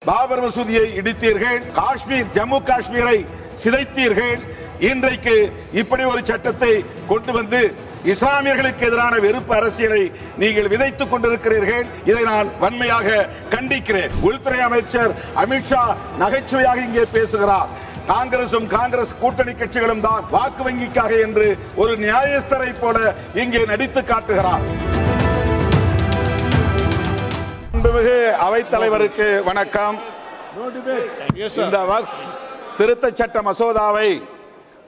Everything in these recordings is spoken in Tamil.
பாபர் மசூதியை இடித்தீர்கள், காஷ்மீர் ஜம்மு காஷ்மீரை சிதைத்தீர்கள். இன்றைக்கு இப்படி ஒரு சட்டத்தை கொண்டு வந்து இஸ்லாமியர்களுக்கு எதிரான வெறுப்பு அரசியலை நீங்கள் விதைத்துக் கொண்டிருக்கிறீர்கள். இதை நான் வன்மையாக கண்டிக்கிறேன். உள்துறை அமைச்சர் அமித்ஷா நகைச்சுவையாக இங்கே பேசுகிறார். காங்கிரசும் காங்கிரஸ் கூட்டணி கட்சிகளும் தான் வாக்கு வங்கிக்காக என்று ஒரு நியாயஸ்தரை போல இங்கே நடித்து காட்டுகிறார். அவைத் தலைவருக்கு வணக்கம். இந்த வக்ஃப் திருத்த சட்ட மசோதாவை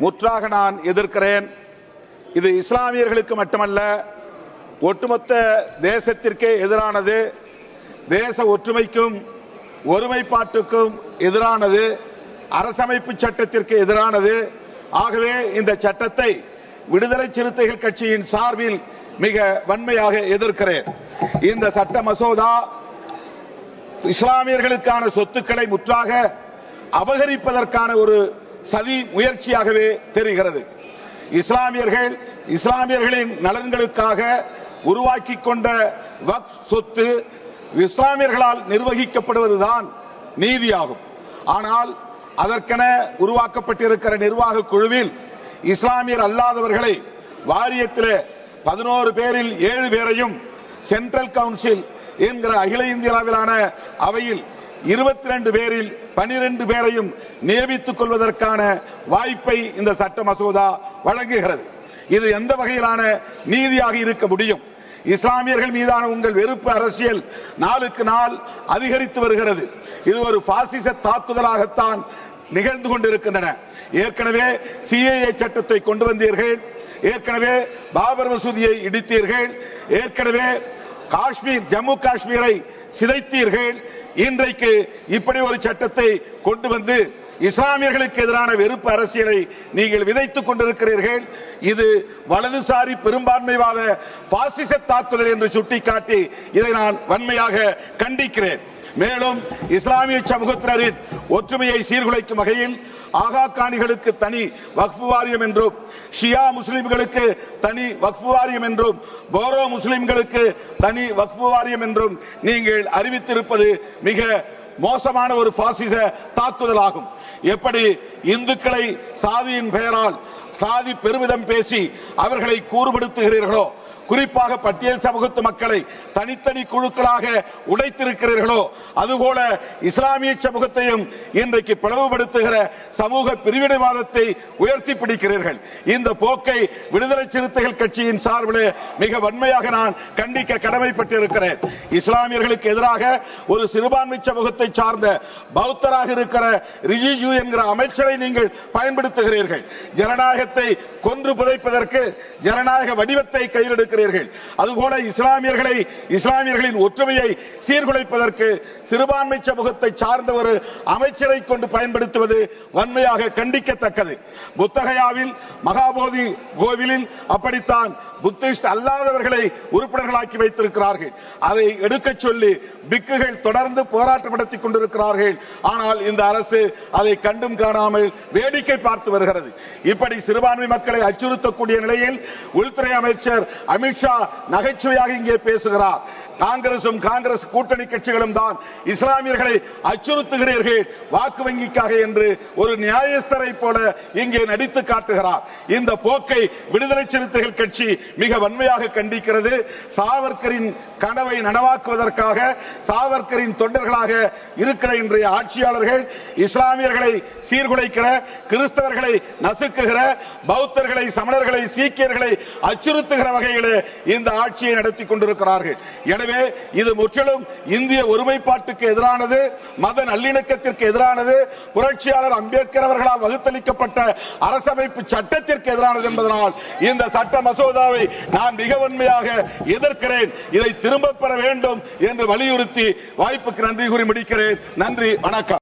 முற்றாக நான் எதிர்க்கிறேன். இது இஸ்லாமியர்களுக்கு மட்டுமல்ல, ஒட்டுமொத்த தேசத்திற்கே எதிரானது, தேச ஒற்றுமைக்கும் ஒருமைப்பாட்டுக்கும் எதிரானது, அரசமைப்பு சட்டத்திற்கு எதிரானது. ஆகவே இந்த சட்டத்தை விடுதலை சிறுத்தைகள் கட்சியின் சார்பில் மிக வன்மையாக எதிர்க்கிறேன். இந்த சட்ட மசோதா இஸ்லாமியர்களுக்கான சொத்துக்களை முற்றாக அபகரிப்பதற்கான ஒரு சதி முயற்சியாகவே தெரிகிறது. இஸ்லாமியர்களின் நலன்களுக்காக உருவாக்கி கொண்ட வக்ஃப் சொத்து இஸ்லாமியர்களால் நிர்வகிக்கப்படுவதுதான் நீதியாகும். ஆனால் அதற்கென உருவாக்கப்பட்டிருக்கிற நிர்வாக குழுவில் இஸ்லாமியர் அல்லாதவர்களை வாரியத்தில் 11 பேரில் 7 பேரையும், சென்ட்ரல் கவுன்சில் என்கிற அகில இந்திய அளவிலான அவையில் 22 பேரில் 12 பேரையும் நியமித்துக் கொள்வதற்கான வாய்ப்பை இந்த சட்ட மசோதா வழங்குகிறது. இது எந்த வகையிலான நீதியாக இருக்க முடியும்? இஸ்லாமியர்கள் மீதான உங்கள் வெறுப்பு அரசியல் நாளுக்கு நாள் அதிகரித்து வருகிறது. இது ஒரு பாசிச தாக்குதலாகத்தான் நிகழ்ந்து கொண்டிருக்கின்றன. ஏற்கனவே சிஏஏ சட்டத்தை கொண்டு வந்தீர்கள், ஏற்கனவே பாபர் மசூதியை இடித்தீர்கள், ஏற்கனவே காஷ்மீர் ஜம்மு காஷ்மீரை சிதைத்தீர்கள். இன்றைக்கு இப்படி ஒரு சட்டத்தை கொண்டு வந்து இஸ்லாமியர்களுக்கு எதிரான வெறுப்பு அரசியலை நீங்கள் விதைத்துக் கொண்டிருக்கிறீர்கள். இது வலதுசாரி பெரும்பான்மைவாத பாசிச தாக்குதல் என்று சுட்டிக்காட்டி இதை நான் வன்மையாக கண்டிக்கிறேன். மேலும் இஸ்லாமிய சமூகத்தினரின் ஒற்றுமையை சீர்குலைக்கும் வகையில் ஆகா காணிகளுக்கு தனி வக்ஃப் வாரியம் என்றும், ஷியா முஸ்லிம்களுக்கு தனி வக்ஃப் வாரியம் என்றும், போரோ முஸ்லிம்களுக்கு தனி வக்ஃப் வாரியம் என்றும் நீங்கள் அறிவித்திருப்பது மிக மோசமான ஒரு பாசிச தாக்குதலாகும். எப்படி இந்துக்களை சாதியின் பெயரால் சாதி பெருமிதம் பேசி அவர்களை கூறுபடுத்துகிறீர்களோ, குறிப்பாக பட்டியல் சமூகத்து மக்களை தனித்தனி குழுக்களாக உடைத்திருக்கிறீர்களோ, அதுபோல இஸ்லாமிய சமூகத்தையும் இன்றைக்கு பிளவுபடுத்துகிற சமூக பிரிவினைவாதத்தை உயர்த்தி பிடிக்கிறீர்கள். இந்த போக்கை விடுதலை சிறுத்தைகள் கட்சியின் சார்பில் மிக வன்மையாக நான் கண்டிக்க கடமைப்பட்டிருக்கிறேன். இஸ்லாமியர்களுக்கு எதிராக ஒரு சிறுபான்மை சமூகத்தை சார்ந்த பௌத்தராக இருக்கிற ரிஜிஜு என்கிற அமைச்சரை நீங்கள் பயன்படுத்துகிறீர்கள். ஜனநாயகத்தை கொன்று புதைப்பதற்கு ஜனநாயக வடிவத்தை கையில் எடுக்கிறீர்கள். அதுபோல இஸ்லாமியர்களின் ஒற்றுமையை சீர்குலைப்பதற்கு சிறுபான்மை சமூகத்தை சார்ந்த ஒரு அமைச்சரை கொண்டு பயன்படுத்துவது வன்மையாக கண்டிக்கத்தக்கது. புத்தகயாவில் மகாபோதி கோவிலில் அப்படித்தான் புத்திஸ்ட் அல்லாதவர்களை உறுப்பினர்களாக்கி வைத்திருக்கிறார்கள். அதை எடுக்க சொல்லி பிக்குகள் தொடர்ந்து போராட்டம் நடத்திக் கொண்டிருக்கிறார்கள். ஆனால் இந்த அரசு அதை கண்டும் காணாமல் வேடிக்கை பார்த்து வருகிறது. இப்படி சிறுபான்மை மக்களை அச்சுறுத்தக்கூடிய நிலையில் உள்துறை அமைச்சர் அமித்ஷா நகைச்சுவையாக இங்கே பேசுகிறார். காங்கிரசும் காங்கிரஸ் கூட்டணி கட்சிகளும் தான் இஸ்லாமியர்களை அச்சுறுத்துகிறீர்கள் வாக்கு வங்கிக்காக என்று ஒரு நியாயஸ்தரை போல இங்கே நடித்து காட்டுகிறார். இந்த போக்கை விடுதலை சிறுத்தைகள் கட்சி மிக வன்மையாக கண்டிக்கிறது. சாவர்கரின் கனவை நனவாக்குவதற்காக சாவர்கரின் தொண்டர்களாக இருக்கிற இன்றைய ஆட்சியாளர்கள் இஸ்லாமியர்களை சீர்குலைக்கிற, கிறிஸ்தவர்களை நசுக்குகிற, பௌத்தர்களை, சமணர்களை, சீக்கியர்களை அச்சுறுத்துகிற வகையில் இந்த ஆட்சியை நடத்தி கொண்டிருக்கிறார்கள். எனவே இது முற்றிலும் இந்திய ஒருமைப்பாட்டுக்கு எதிரானது, மத நல்லிணக்கத்திற்கு எதிரானது, புரட்சியாளர் அம்பேத்கர் அவர்களால் வகுத்தளிக்கப்பட்ட அரசமைப்பு சட்டத்திற்கு எதிரானது என்பதனால் இந்த சட்ட மசோதாவை நான் மிக வன்மையாக எதிர்க்கிறேன். இதை திரும்ப பெற வேண்டும் என்று வலியுறுத்தி வாய்ப்புக்கு நன்றி கூறி முடிக்கிறேன். நன்றி, வணக்கம்.